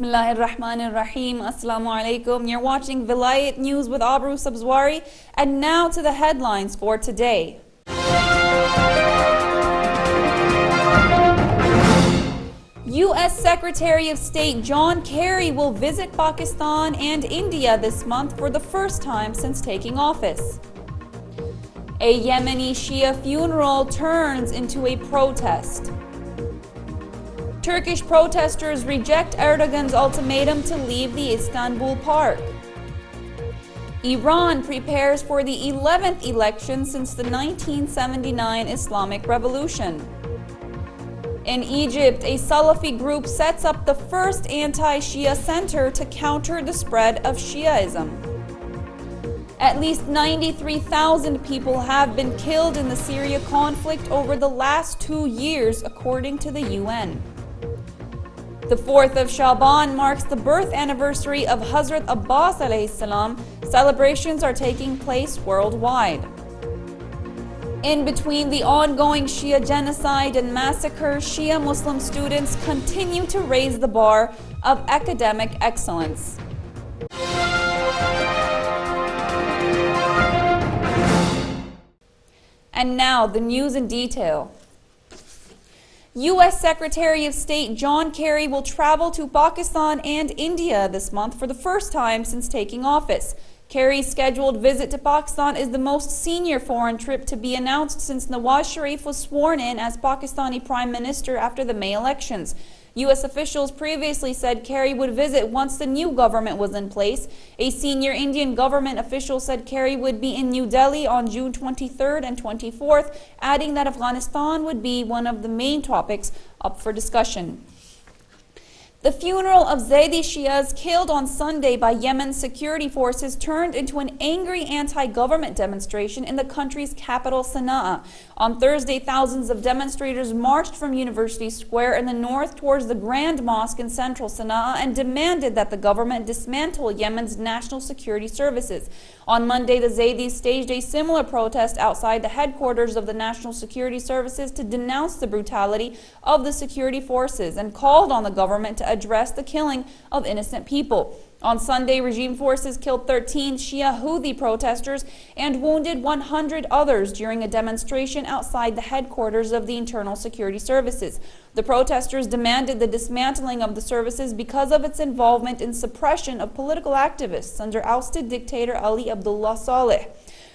Bismillahirrahmanirrahim. Assalamu alaikum. You're watching Velayat News with Abroo Sabzwari. And now to the headlines for today. U.S. Secretary of State John Kerry will visit Pakistan and India this month for the first time since taking office. A Yemeni Shia funeral turns into a protest. Turkish protesters reject Erdogan's ultimatum to leave the Istanbul park. Iran prepares for the 11th election since the 1979 Islamic Revolution. In Egypt, a Salafi group sets up the first anti-Shia center to counter the spread of Shiaism. At least 93,000 people have been killed in the Syria conflict over the last 2 years, according to the UN. The 4th of Shabaan marks the birth anniversary of Hazrat Abbas alayhi salam. Celebrations are taking place worldwide. In between the ongoing Shia genocide and massacre, Shia Muslim students continue to raise the bar of academic excellence. And now, the news in detail. U.S. Secretary of State John Kerry will travel to Pakistan and India this month for the first time since taking office. Kerry's scheduled visit to Pakistan is the most senior foreign trip to be announced since Nawaz Sharif was sworn in as Pakistani Prime Minister after the May elections. U.S. officials previously said Kerry would visit once the new government was in place. A senior Indian government official said Kerry would be in New Delhi on June 23rd and 24th, adding that Afghanistan would be one of the main topics up for discussion. The funeral of Zaidi Shias killed on Sunday by Yemen's security forces turned into an angry anti-government demonstration in the country's capital, Sana'a. On Thursday, thousands of demonstrators marched from University Square in the north towards the Grand Mosque in central Sana'a and demanded that the government dismantle Yemen's national security services. On Monday, the Zaidis staged a similar protest outside the headquarters of the National Security Services to denounce the brutality of the security forces and called on the government to address the killing of innocent people. On Sunday, regime forces killed 13 Shia Houthi protesters and wounded 100 others during a demonstration outside the headquarters of the Internal Security Services. The protesters demanded the dismantling of the services because of its involvement in suppression of political activists under ousted dictator Ali Abdullah Saleh.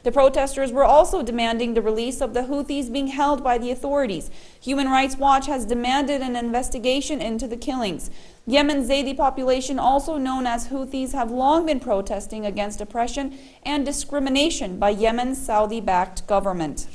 The protesters were also demanding the release of the Houthis being held by the authorities. Human Rights Watch has demanded an investigation into the killings. Yemen's Zaidi population, also known as Houthis, have long been protesting against oppression and discrimination by Yemen's Saudi-backed government.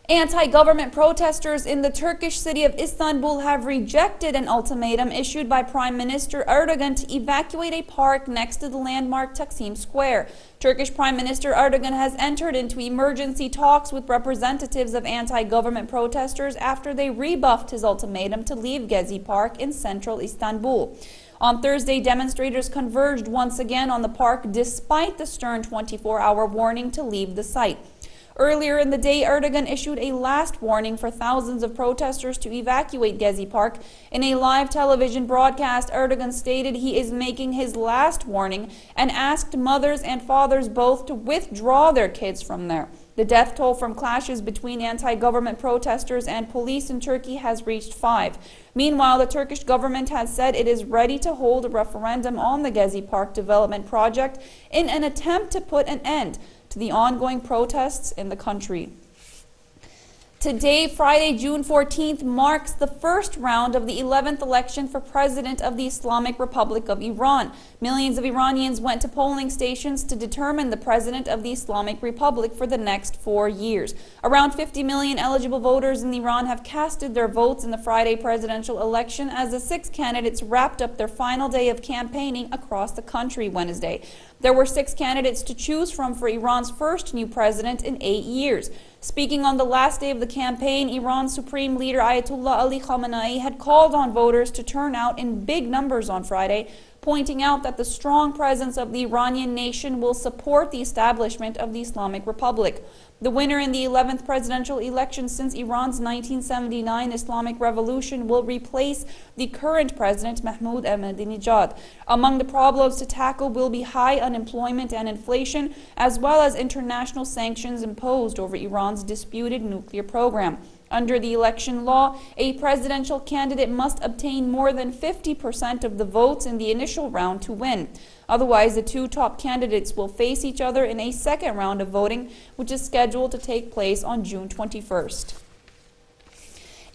Anti-government protesters in the Turkish city of Istanbul have rejected an ultimatum issued by Prime Minister Erdogan to evacuate a park next to the landmark Taksim Square. Turkish Prime Minister Erdogan has entered into emergency talks with representatives of anti-government protesters after they rebuffed his ultimatum to leave Gezi Park in central Istanbul. On Thursday, demonstrators converged once again on the park despite the stern 24-hour warning to leave the site. Earlier in the day, Erdogan issued a last warning for thousands of protesters to evacuate Gezi Park. In a live television broadcast, Erdogan stated he is making his last warning and asked mothers and fathers both to withdraw their kids from there. The death toll from clashes between anti-government protesters and police in Turkey has reached 5. Meanwhile, the Turkish government has said it is ready to hold a referendum on the Gezi Park development project in an attempt to put an end to the ongoing protests in the country. Today, Friday, June 14th, marks the first round of the 11th election for President of the Islamic Republic of Iran. Millions of Iranians went to polling stations to determine the President of the Islamic Republic for the next 4 years. Around 50 million eligible voters in Iran have casted their votes in the Friday presidential election as the 6 candidates wrapped up their final day of campaigning across the country Wednesday. There were 6 candidates to choose from for Iran's first new president in 8 years. Speaking on the last day of the campaign, Iran's Supreme Leader Ayatollah Ali Khamenei had called on voters to turn out in big numbers on Friday, pointing out that the strong presence of the Iranian nation will support the establishment of the Islamic Republic. The winner in the 11th presidential election since Iran's 1979 Islamic Revolution will replace the current president Mahmoud Ahmadinejad. Among the problems to tackle will be high unemployment and inflation, as well as international sanctions imposed over Iran's disputed nuclear program. Under the election law, a presidential candidate must obtain more than 50% of the votes in the initial round to win. Otherwise, the two top candidates will face each other in a second round of voting, which is scheduled to take place on June 21st.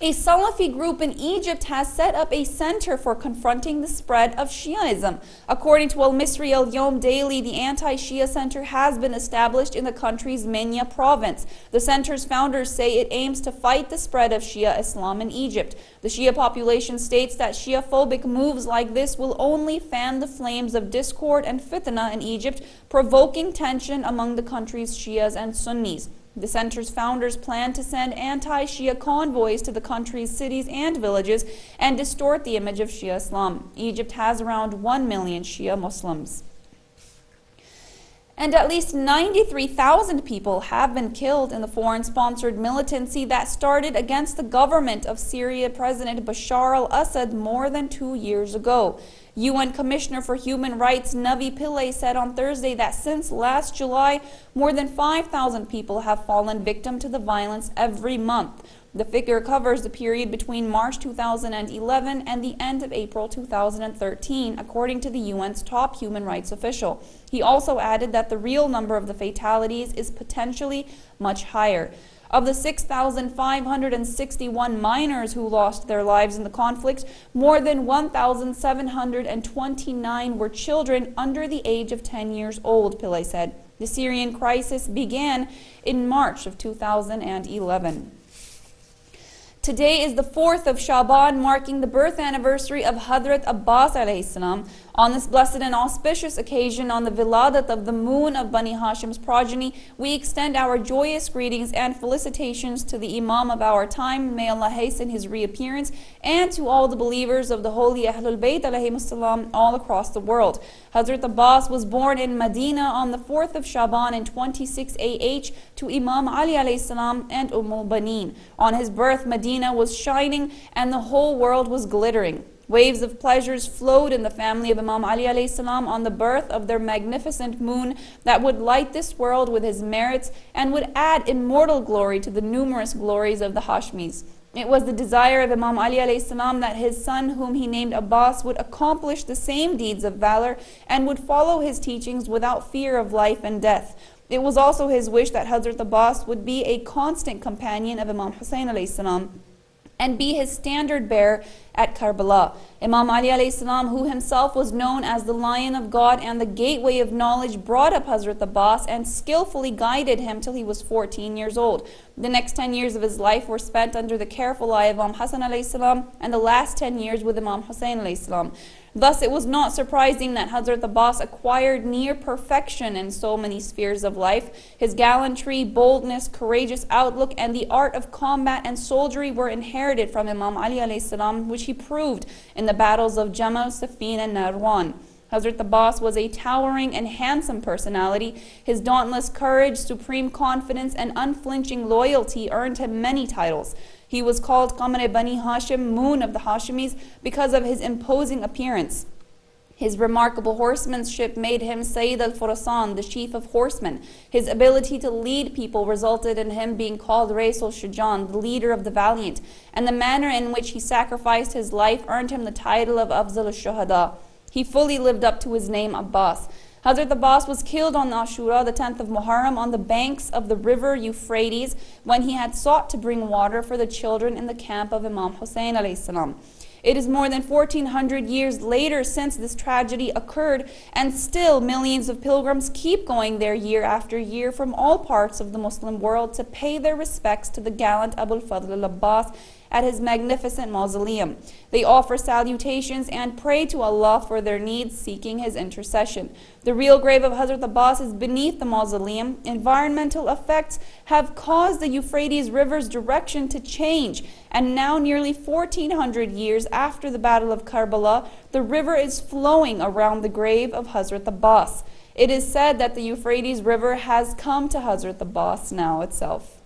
A Salafi group in Egypt has set up a center for confronting the spread of Shiaism. According to Al Misri Al Yom Daily, the anti-Shia center has been established in the country's Minya province. The center's founders say it aims to fight the spread of Shia Islam in Egypt. The Shia population states that Shia-phobic moves like this will only fan the flames of discord and fitna in Egypt, provoking tension among the country's Shias and Sunnis. The center's founders plan to send anti-Shia convoys to the country's cities and villages and distort the image of Shia Islam. Egypt has around 1 million Shia Muslims. And at least 93,000 people have been killed in the foreign-sponsored militancy that started against the government of Syria President Bashar al-Assad more than 2 years ago. UN Commissioner for Human Rights Navi Pillay said on Thursday that since last July, more than 5,000 people have fallen victim to the violence every month. The figure covers the period between March 2011 and the end of April 2013, according to the UN's top human rights official. He also added that the real number of the fatalities is potentially much higher. Of the 6,561 minors who lost their lives in the conflict, more than 1,729 were children under the age of 10 years old, Pillay said. The Syrian crisis began in March of 2011. Today is the 4th of Shabaan, marking the birth anniversary of Hazrat Abbas alayhi salam. On this blessed and auspicious occasion, on the Viladat of the moon of Bani Hashim's progeny, we extend our joyous greetings and felicitations to the Imam of our time, may Allah hasten his reappearance, and to all the believers of the holy Ahlul Bayt alayhimus salam all across the world. Hazrat Abbas was born in Medina on the 4th of Shabaan in 26 AH to Imam Ali alayhi salam and Momineen. On his birth, Medina was shining and the whole world was glittering. Waves of pleasures flowed in the family of Imam Ali alayhi salam on the birth of their magnificent moon that would light this world with his merits and would add immortal glory to the numerous glories of the Hashmis. It was the desire of Imam Ali alayhi salam that his son, whom he named Abbas, would accomplish the same deeds of valor and would follow his teachings without fear of life and death. It was also his wish that Hazrat Abbas would be a constant companion of Imam Hussein alayhi salam and be his standard bearer at Karbala. Imam Ali alayhi salam, who himself was known as the Lion of God and the gateway of knowledge, brought up Hazrat Abbas and skillfully guided him till he was 14 years old. The next 10 years of his life were spent under the careful eye of Imam Hassan alayhi salam, and the last 10 years with Imam Hussein alayhi salam. Thus, it was not surprising that Hazrat Abbas acquired near perfection in so many spheres of life. His gallantry, boldness, courageous outlook, and the art of combat and soldiery were inherited from Imam Ali alayhi salam, which he proved in the battles of Jamal, Siffin, and Narwan. Hazrat Abbas was a towering and handsome personality. His dauntless courage, supreme confidence, and unflinching loyalty earned him many titles. He was called Qamar Bani Hashim, moon of the Hashimis, because of his imposing appearance. His remarkable horsemanship made him Sayyid al-Furasan, the chief of horsemen. His ability to lead people resulted in him being called Rais al-Shujan, the leader of the valiant, and the manner in which he sacrificed his life earned him the title of Afzal al-Shuhada. He fully lived up to his name Abbas. Hazrat Abbas was killed on Ashura, the 10th of Muharram, on the banks of the river Euphrates when he had sought to bring water for the children in the camp of Imam Hussein alayhi salam. It is more than 1400 years later since this tragedy occurred, and still millions of pilgrims keep going there year after year from all parts of the Muslim world to pay their respects to the gallant Abul Fadl al-Abbas at his magnificent mausoleum. They offer salutations and pray to Allah for their needs, seeking his intercession. The real grave of Hazrat Abbas is beneath the mausoleum. Environmental effects have caused the Euphrates River's direction to change, and now nearly 1400 years after the Battle of Karbala, the river is flowing around the grave of Hazrat Abbas. It is said that the Euphrates River has come to Hazrat Abbas now itself.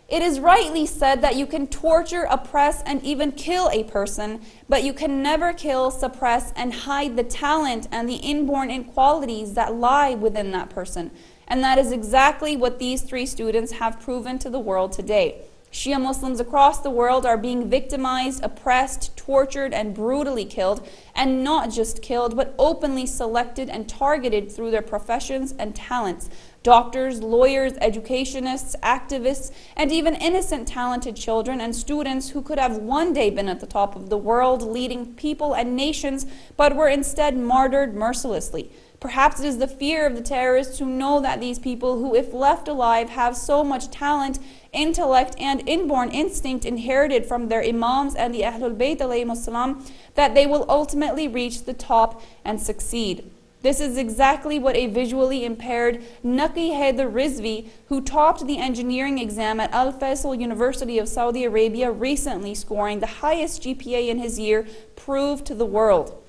It is rightly said that you can torture, oppress, and even kill a person, but you can never kill, suppress, and hide the talent and the inborn inequalities that lie within that person. And that is exactly what these three students have proven to the world today. Shia Muslims across the world are being victimized, oppressed, tortured, and brutally killed, and not just killed, but openly selected and targeted through their professions and talents. Doctors, lawyers, educationists, activists, and even innocent talented children and students who could have one day been at the top of the world, leading people and nations, but were instead martyred mercilessly. Perhaps it is the fear of the terrorists who know that these people who, if left alive, have so much talent, intellect, and inborn instinct inherited from their imams and the Ahlul Bayt alayhimus salam, that they will ultimately reach the top and succeed. This is exactly what a visually impaired Naqi Haider Rizvi, who topped the engineering exam at Al Faisal University of Saudi Arabia recently, scoring the highest GPA in his year, proved to the world.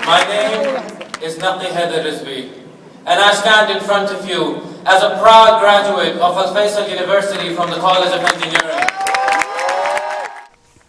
My name is Naqi Haider Rizvi, and I stand in front of you as a proud graduate of Al Faisal University from the College of Engineering.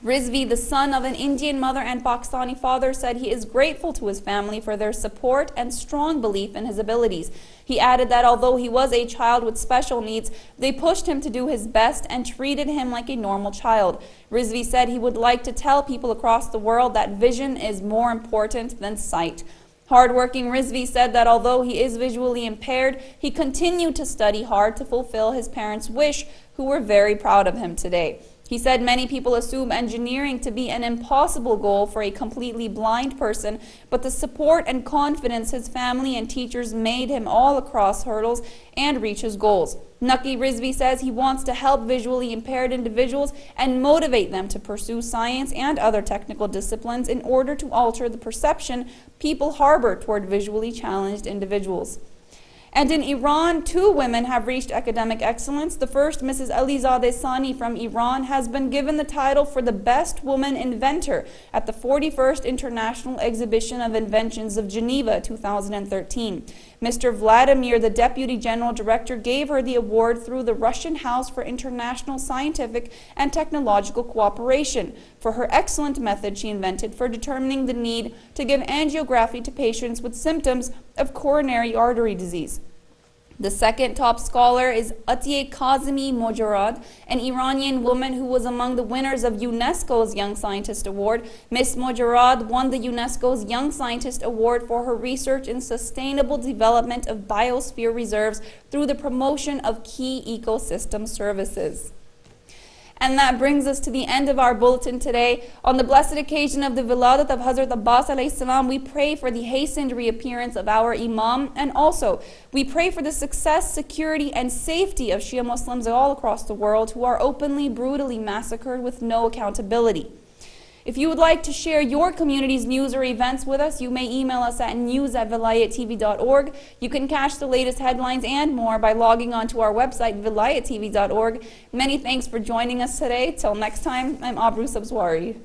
Rizvi, the son of an Indian mother and Pakistani father, said he is grateful to his family for their support and strong belief in his abilities. He added that although he was a child with special needs, they pushed him to do his best and treated him like a normal child. Rizvi said he would like to tell people across the world that vision is more important than sight. Hardworking Rizvi said that although he is visually impaired, he continued to study hard to fulfill his parents' wish, who were very proud of him today. He said many people assume engineering to be an impossible goal for a completely blind person, but the support and confidence his family and teachers made him all across hurdles and reach his goals. Naqi Rizvi says he wants to help visually impaired individuals and motivate them to pursue science and other technical disciplines in order to alter the perception people harbor toward visually challenged individuals. And in Iran, 2 women have reached academic excellence. The first, Mrs. Alizadeh Sani from Iran, has been given the title for the Best Woman Inventor at the 41st International Exhibition of Inventions of Geneva 2013. Mr. Vladimir, the Deputy General Director, gave her the award through the Russian House for International Scientific and Technological Cooperation for her excellent method she invented for determining the need to give angiography to patients with symptoms of coronary artery disease. The second top scholar is Atiye Kazemi Mojarrad, an Iranian woman who was among the winners of UNESCO's Young Scientist Award. Ms. Mojarrad won the UNESCO's Young Scientist Award for her research in sustainable development of biosphere reserves through the promotion of key ecosystem services. And that brings us to the end of our bulletin today. On the blessed occasion of the Velayat of Hazrat Abbas alayhi salam, we pray for the hastened reappearance of our Imam, and also we pray for the success, security, and safety of Shia Muslims all across the world who are openly, brutally massacred with no accountability. If you would like to share your community's news or events with us, you may email us at news@VelayatTV.org. You can catch the latest headlines and more by logging on to our website, VelayatTV.org. Many thanks for joining us today. Till next time, I'm Abroo Sabzwari.